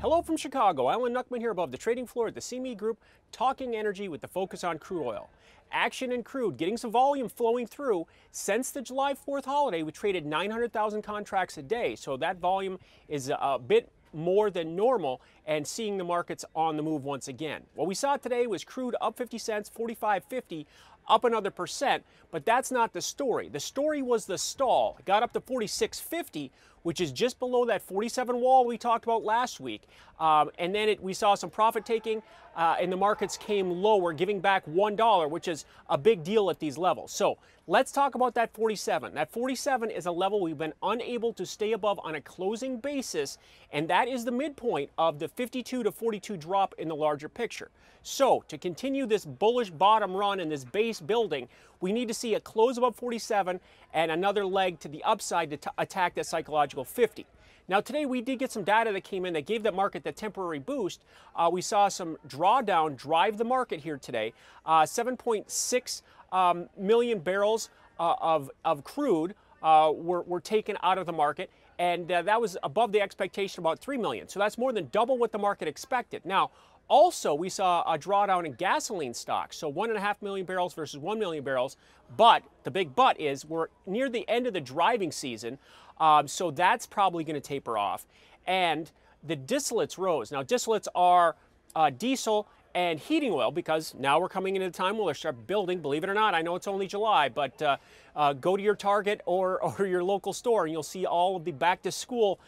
Hello from Chicago. Alan Knuckman here above the trading floor at the CME Group, talking energy with the focus on crude oil. Action in crude, getting some volume flowing through. Since the July 4th holiday, we traded 900,000 contracts a day, so that volume is a bit more than normal, and seeing the markets on the move once again. What we saw today was crude up 50 cents, 45.50, up another percent, but that's not the story. The story was the stall. It got up to 46.50, which is just below that 47 wall we talked about last week. And then we saw some profit taking, and the markets came lower, giving back $1, which is a big deal at these levels. So let's talk about that 47. That 47 is a level we've been unable to stay above on a closing basis, and that is the midpoint of the 52 to 42 drop in the larger picture. So to continue this bullish bottom run and this base building, we need to see a close above 47 and another leg to the upside to attack that psychological 50. Now today we did get some data that came in that gave that market that temporary boost. We saw some drawdown drive the market here today. 7.6 million barrels of crude were taken out of the market, and that was above the expectation, about 3 million. So that's more than double what the market expected. Now, also, we saw a drawdown in gasoline stocks, so 1.5 million barrels versus 1 million barrels. But the big but is we're near the end of the driving season, so that's probably going to taper off. And the distillates rose. Now, distillates are diesel and heating oil, because now we're coming into the time where they'll start building. Believe it or not, I know it's only July, but go to your Target or your local store and you'll see all of the back to school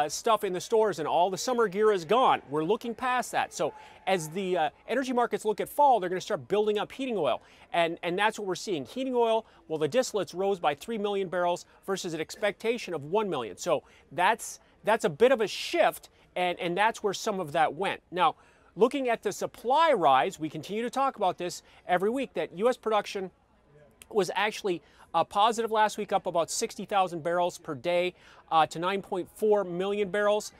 stuff in the stores, and all the summer gear is gone. We're looking past that. So as the energy markets look at fall, they're going to start building up heating oil, and that's what we're seeing. Heating oil, well, the distillates rose by 3 million barrels versus an expectation of 1 million. So that's a bit of a shift, and that's where some of that went. Now, looking at the supply rise, we continue to talk about this every week, that U.S. production was actually positive last week, up about 60,000 barrels per day to 9.4 million barrels.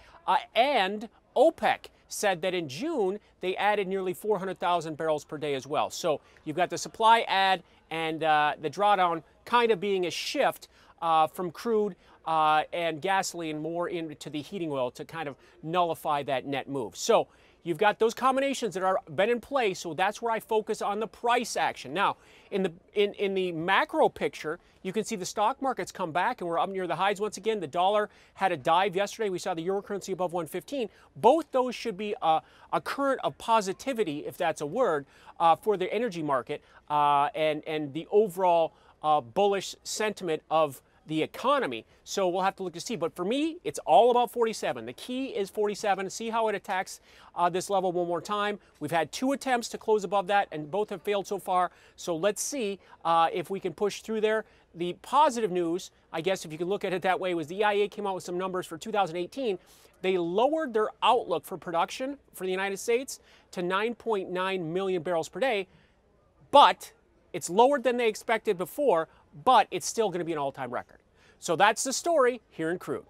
And OPEC said that in June, they added nearly 400,000 barrels per day as well. So you've got the supply add and the drawdown kind of being a shift from crude and gasoline more into the heating oil to kind of nullify that net move. So you've got those combinations that are been in place, so that's where I focus on the price action. Now, in the macro picture, you can see the stock markets come back, and we're up near the highs once again. The dollar had a dive yesterday. We saw the euro currency above 115. Both those should be a current of positivity, if that's a word, for the energy market and the overall bullish sentiment of the economy. So we'll have to look to see. But for me, it's all about 47. The key is 47. See how it attacks this level one more time. We've had 2 attempts to close above that, and both have failed so far. So let's see if we can push through there. The positive news, I guess if you can look at it that way, was the EIA came out with some numbers for 2018. They lowered their outlook for production for the United States to 9.9 million barrels per day, but it's lower than they expected before, but it's still going to be an all-time record. So that's the story here in crude.